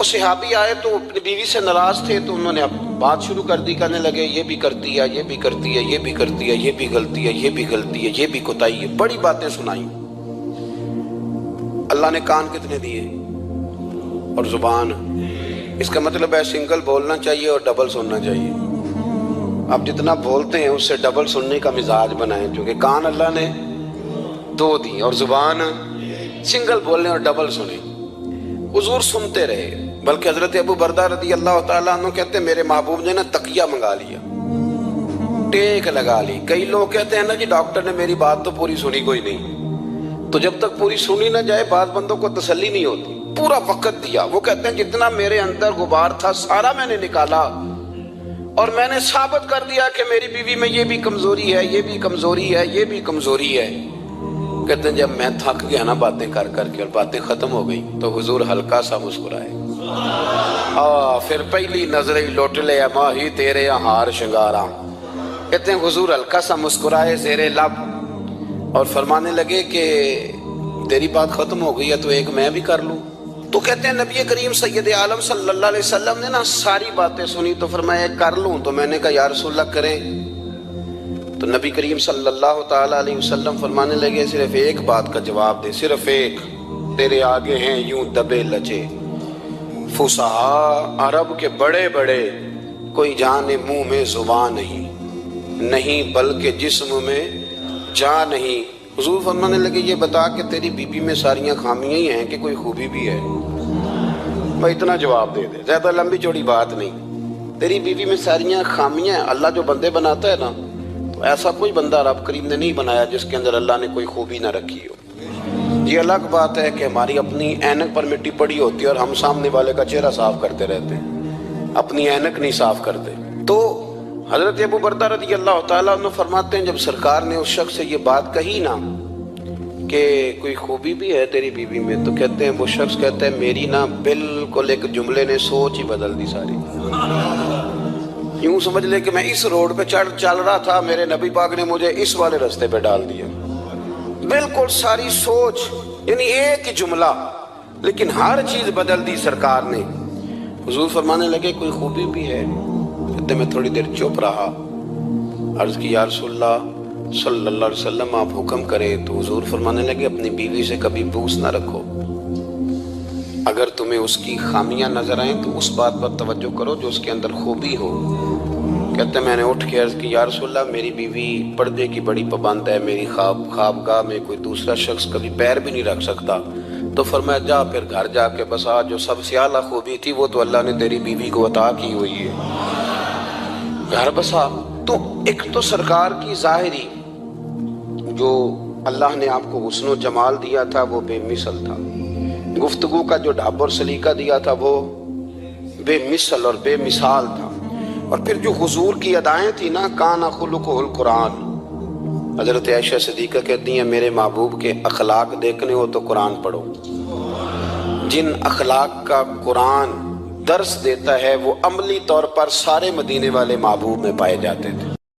وہ صحابی آئے تو اپنی بیوی سے ناراض تھے، تو انہوں نے اب بات شروع کر دی، کہنے لگے یہ بھی کرتی ہے، یہ بھی کرتی ہے، یہ بھی کرتی ہے، یہ بھی غلطی ہے، یہ بھی غلطی ہے، یہ بھی کوتاہی ہے، بڑی باتیں سنائیں۔ اللہ نے کان کتنے دیے اور زبان؟ اس کا مطلب ہے سنگل بولنا چاہیے اور ڈبل سننا چاہیے۔ آپ جتنا بولتے ہیں اس سے ڈبل سننے کا مزاج بنائیں، کیونکہ کان اللہ نے دو دی اور زبان سنگل بولنے اور ڈبل سنیں۔ حضور سنتے رہے، بلکہ حضرت ابو بردہ رضی اللہ تعالیٰ عنہ کہتے ہیں میرے محبوب نے نا تکیہ منگا لیا، ٹیک لگا لی۔ کئی لوگ کہتے ہیں نا جی ڈاکٹر نے میری بات تو پوری سنی کوئی نہیں، تو جب تک پوری سنی نہ جائے بعض بندوں کو تسلی نہیں ہوتی۔ پورا وقت دیا، وہ کہتے ہیں جتنا میرے اندر غبار تھا سارا میں نے نکالا اور میں نے ثابت کر دیا کہ میری بیوی میں یہ بھی کمزوری ہے، یہ بھی کمزوری ہے، یہ بھی کمزوری ہے۔ کہتے ہیں جب میں تھک گیا نا باتیں کر کر کے اور باتیں ختم ہو گئی تو حضور ہلکا سا مسکرائے، پھر پہلی نظر ہی لوٹ لے ماہی تیرے ہار شنگارا۔ کہتے ہیں حضور ہلکا سا مسکرائے زیر لب اور فرمانے لگے کہ تیری بات ختم ہو گئی ہے تو ایک میں بھی کر لوں۔ تو کہتے ہیں نبی کریم سید عالم صلی اللہ علیہ وسلم نے نا ساری باتیں سنی تو فرمایا کر لوں؟ تو میں نے کہا یا رسول اللہ کریں۔ تو نبی کریم صلی اللہ تعالیٰ علیہ وسلم فرمانے لگے صرف ایک بات کا جواب دے، صرف ایک، تیرے آگے ہیں یوں دبے لچے فصحا عرب کے بڑے بڑے، کوئی جانے منہ میں زبان نہیں بلکہ جسم میں جان نہیں۔ حضور فرمانے لگے یہ بتا کہ تیری بیوی میں ساریاں خامیاں ہی ہیں کہ کوئی خوبی بھی ہے؟ میں اتنا جواب دے دے، زیادہ لمبی چوڑی بات نہیں۔ تیری بیوی میں ساریاں خامیاں ہیں۔ اللہ جو بندے بناتا ہے نا تو ایسا کوئی بندہ رب کریم نے نہیں بنایا جس کے اندر اللہ نے کوئی خوبی نہ رکھی ہو۔ یہ الگ بات ہے کہ ہماری اپنی اینک پر مٹی پڑی ہوتی ہے اور ہم سامنے والے کا چہرہ صاف کرتے رہتے ہیں، اپنی اینک نہیں صاف کرتے۔ تو حضرت ابو بردہ رضی اللہ تعالیٰ عنہ فرماتے ہیں جب سرکار نے اس شخص سے یہ بات کہی نا کہ کوئی خوبی بھی ہے تیری بیوی میں، تو کہتے ہیں وہ شخص کہتا ہے میری نا بالکل ایک جملے نے سوچ ہی بدل دی ساری۔ یوں سمجھ لے کہ میں اس روڈ پہ چل رہا تھا، میرے نبی پاک نے مجھے اس والے رستے پہ ڈال دیا۔ بالکل ساری سوچ، یعنی ایک ہی جملہ لیکن ہر چیز بدل دی سرکار نے۔ حضور فرمانے لگے کوئی خوبی بھی ہے؟ کہتے میں تھوڑی دیر چپ رہا، عرض کی یا رسول اللہ صلی اللہ علیہ وسلم آپ حکم کریں۔ تو حضور فرمانے لگے اپنی بیوی سے کبھی بغض نہ رکھو، اگر تمہیں اس کی خامیاں نظر آئیں تو اس بات پر توجہ کرو جو اس کے اندر خوبی ہو۔ کہتے ہیں میں نے اٹھ کے عرض کی یا رسول اللہ میری بیوی پردے کی بڑی پابند ہے، میری خوابگاہ میں کوئی دوسرا شخص کبھی پیر بھی نہیں رکھ سکتا۔ تو فرمایا جا پھر گھر جا کے بسا، جو سب سے اعلیٰ خوبی تھی وہ تو اللہ نے تیری بیوی کو عطا کی ہوئی ہے، گھر بسا۔ تو ایک تو سرکار کی ظاہری جو اللہ نے آپ کو حسن و جمال دیا تھا وہ بے مثل تھا، گفتگو کا جو ڈھب اور سلیقہ دیا تھا وہ بے مثل اور بے مثال تھا، اور پھر جو حضور کی ادائیں تھی نا کان خلقہ القرآن۔ حضرت عائشہ صدیقہ کہتی ہیں میرے محبوب کے اخلاق دیکھنے ہو تو قرآن پڑھو، جن اخلاق کا قرآن درس دیتا ہے وہ عملی طور پر سارے مدینے والے محبوب میں پائے جاتے تھے۔